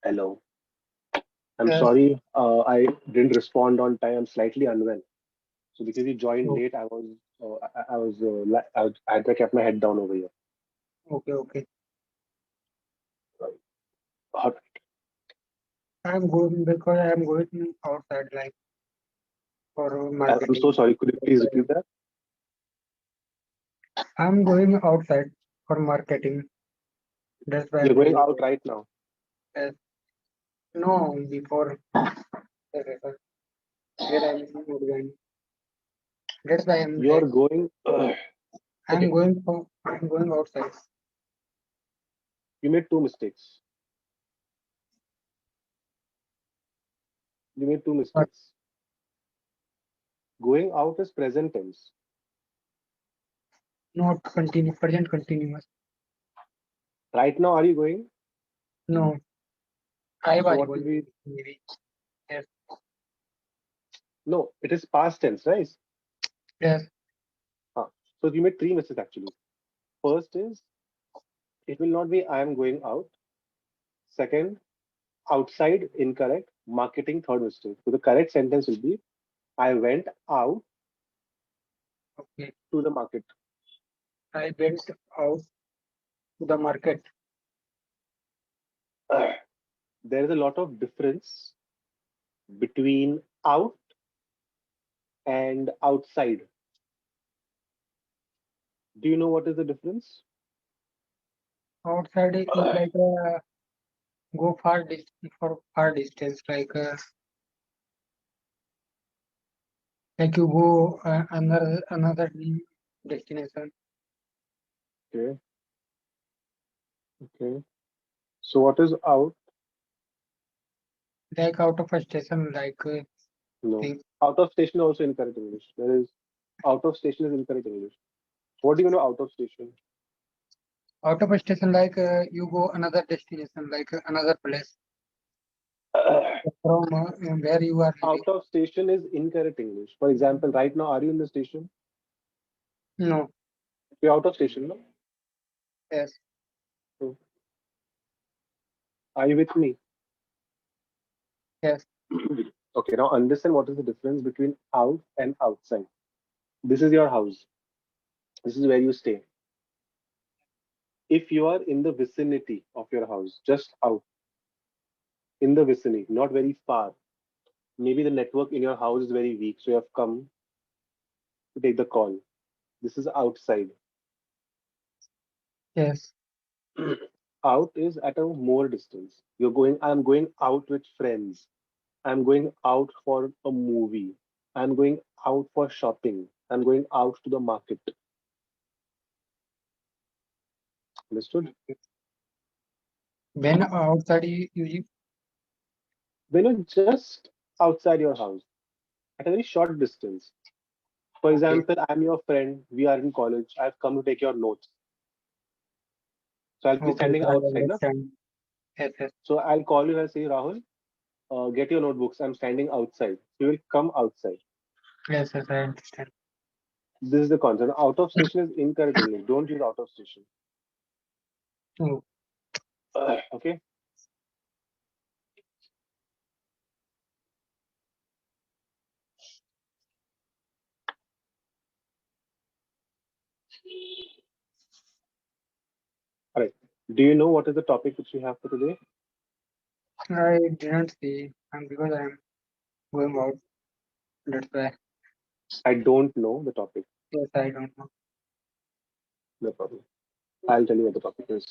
Hello. I'm Yes. sorry, I didn't respond on time. I'm slightly unwell. So because you joined Oh, late, I had to kept my head down over here. okay, okay. Hot. I'm going because I'm going outside like for I'm so marketing. sorry. Could you please repeat that? I'm going outside for marketing. That's why You're I'm going doing out it. right now. Yes. No, before yes, yes, yes. Where I'm not going. That's why I'm You're late. going. Okay. I'm going outside. You made two mistakes. You made two But mistakes. Going out is present tense. not continue present continuous. Right now, are you going? No, I So was what will going be? maybe. Yes, No, it is past tense, right? yes, Huh. So you made three mistakes actually. First is it will not be I am going out. Second, outside incorrect. Marketing third mistake. So the correct sentence will be I went out okay. to the market. I went out to the market. There is a lot of difference between out and outside. Do you know what is the difference? Outside is like go far distance for far distance like you go another destination Okay, okay. So what is out? like out of a station No. thing Out of station also incorrect English. There is out of station is incorrect English. What do you know out of station? out of a station you go another destination another place from where you are living. Out of station is incorrect English. For example, right now, are you in the station? No. You're out of station, no? Yes, So, are you with me? yes, Okay, now understand what is the difference between out and outside. This is your house. This is where you stay. If you are in the vicinity of your house, just out in the vicinity, not very far, maybe the network in your house is very weak, so you have come to take the call. This is outside. yes, Out is at a more distance. I'm going out with friends. I'm going out for a movie. I'm going out for shopping. I'm going out to the market. Understood? when outside you When you're just outside your house at a very short distance. For okay, example, I'm your friend. We are in college. I've come to take your notes. So I'll be okay, standing so I outside. Na? understand. Yes, yes, So I'll call you and say, Rahul, get your notebooks. I'm standing outside. You will come outside. yes, yes, I understand. This is the concept. Out of station is incorrect English. Don't use out of station. Oh, Okay. All right. Do you know what is the topic which we have for today? I didn't see because I'm going out. That's why. I don't know the topic. Yes, I don't know. No problem. I'll tell you what the topic is.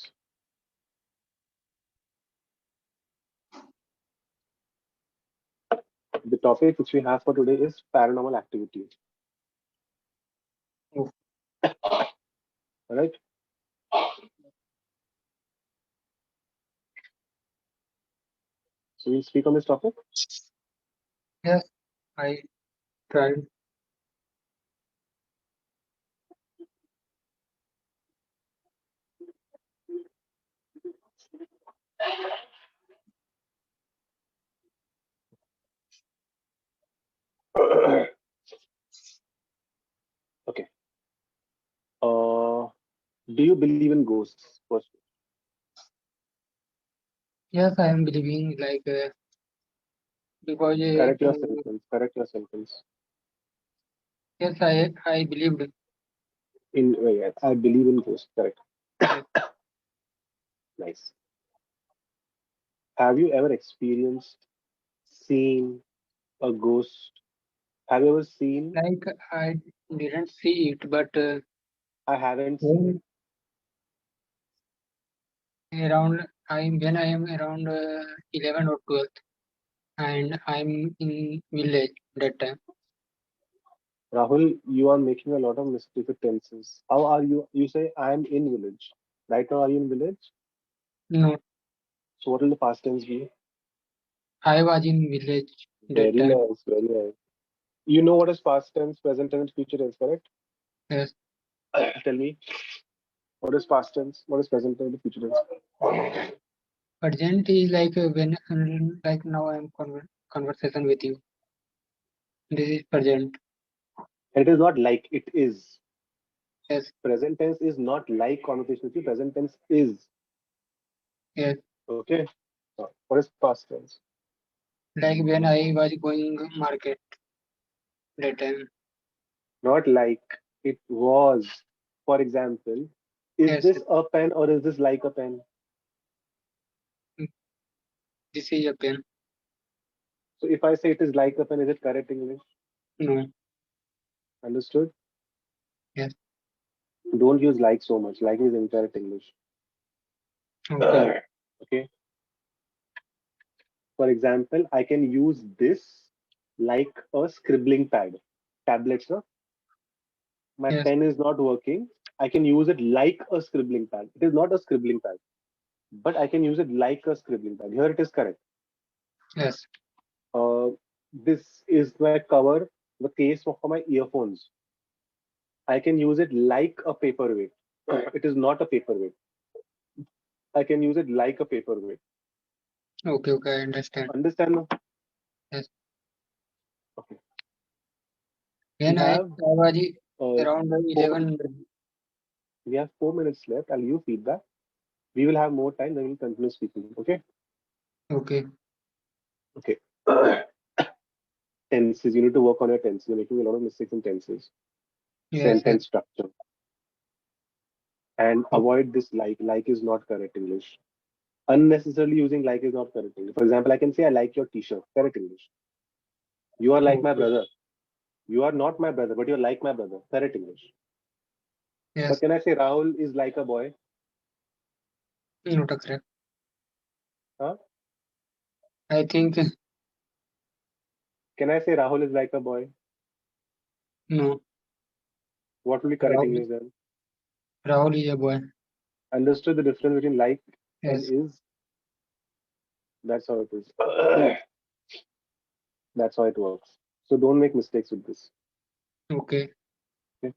The topic which we have for today is paranormal activity. Oh, All right. So we'll speak on this topic. yes, I tried. Okay. Do you believe in ghosts? First, Yes, I am believing because Correct your sentence. Correct your sentence. yes, I believed. Yeah, I believe in ghosts. Correct. Yes. Nice. Have you ever experienced, seen a ghost? Have you ever seen? Like I didn't see it, but I haven't seen it. when when I am around 11 or 12, and I'm in village that time. Rahul, you are making a lot of mistakes with tenses. How are you? You say I am in village. Right now, are you in village? No, So what will the past tense be? I was in village that Very time. nice, very nice. You know what is past tense, present tense, future tense, correct? Yes, Tell me, what is past tense? What is present tense, future tense? urgent is when like now I'm conversation with you. This is present. It is not like it is. Yes, Present tense is not like conversation with you. Present tense is. yes. Okay. What is past tense? Like when I was going market that time. Not like it was. For example, is Yes, this a pen or is this like a pen? this is a pen. So if I say it is like a pen, is it correct English? No, Understood? yes. Don't use like so much. Like is incorrect English. Okay, Okay. For example, I can use this like a scribbling pad. Tablets, no? My yes, pen is not working. I can use it like a scribbling pad. It is not a scribbling pad, but I can use it like a scribbling pad. Here it is correct. yes. This is my cover, the case for my earphones. I can use it like a paperweight. It is not a paperweight. I can use it like a paperweight. Okay, okay, I understand. Understand now? Yes. Okay. We When I have was uh, around 11. 4 minutes. We have 4 minutes left. I'll give feedback. We will have more time. Then we'll continue speaking. Okay. Okay. Okay. Tenses. You need to work on your tenses. You're making a lot of mistakes in tenses. Yes, yes. Sentence structure. And Okay. avoid this like. Like is not correct English. Unnecessarily using like is not correct English. For example, I can say I like your t-shirt. Correct English. You are like my Okay. brother. You are not my brother, but you're like my brother. Correct English. But Yes. can I say Rahul is like a boy? Not correct. Huh? I think Can I say Rahul is like a boy? no. What will be correct Rahul, English then? Rahul is a boy. Understood the difference between like and Yes. is? That's how it is. That's how it works. So don't make mistakes with this. Okay. Okay.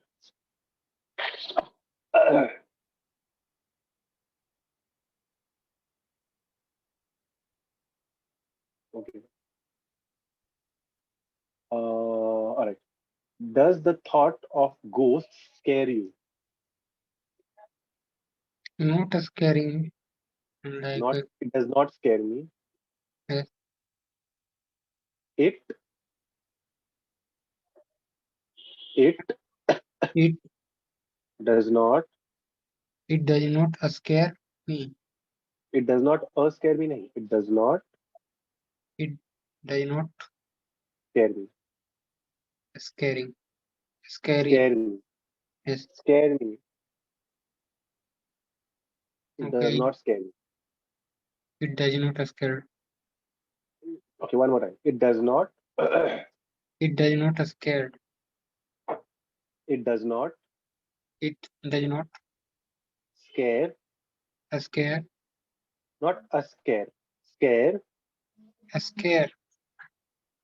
Okay. All right. Does the thought of ghosts scare you? Not scaring. Like Not. It does not scare me. yes. It. It It does not. it does not scare me. It does not. Scare me. Nahi. It does not It does not scare me. scaring. Scary. Scare me. Yes. Scare me. It does Okay. not scare me. It does not scare. Okay, one more time. It does not. It does not scared. It does not It does not scare. scare. Not a scare. Scare. Scare.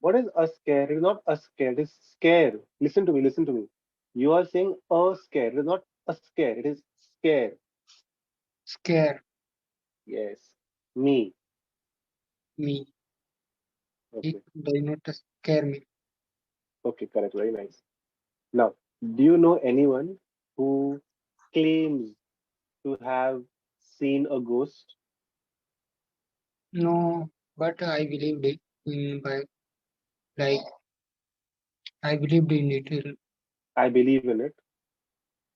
What is a scare? It is not a scare. It is scare. Listen to me. Listen to me. You are saying a scare. It is not a scare. It is scare. Scare Yes. Me. me. It Okay. does not scare me. Okay. Correct. Very nice. Now, do you know anyone who claims to have seen a ghost? No, but I believed it in by like I believed in it. I believe in it.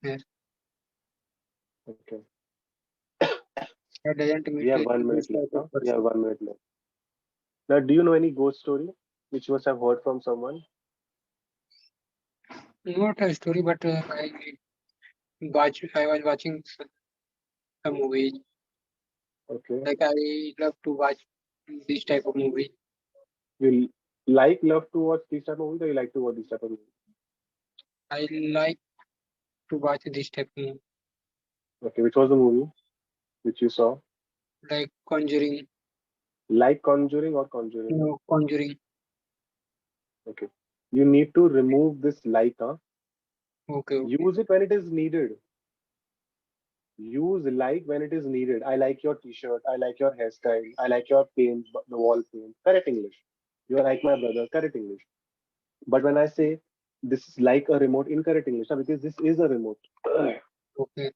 Yes, Okay. I doesn't We meet have 1 minute this left. type Huh? of We have person. 1 minute left. Now, do you know any ghost story which you must have heard from someone? Not a story, but I was watching some movies. Okay. Like I love to watch this type of movie. You love to watch this type of movies, or you like to watch this type of movies? I like to watch this type of movie, Okay. Which was the movie which you saw? like Conjuring, Like Conjuring or Conjuring? Conjuring. Okay. You need to remove this like, huh? Okay, okay, Use it when it is needed. Use like when it is needed. I like your t-shirt. I like your hairstyle. I like your paint, the wall paint. Correct English. You are like my brother. Correct English. But when I say this is like a remote, incorrect English, huh? Because this is a remote. okay.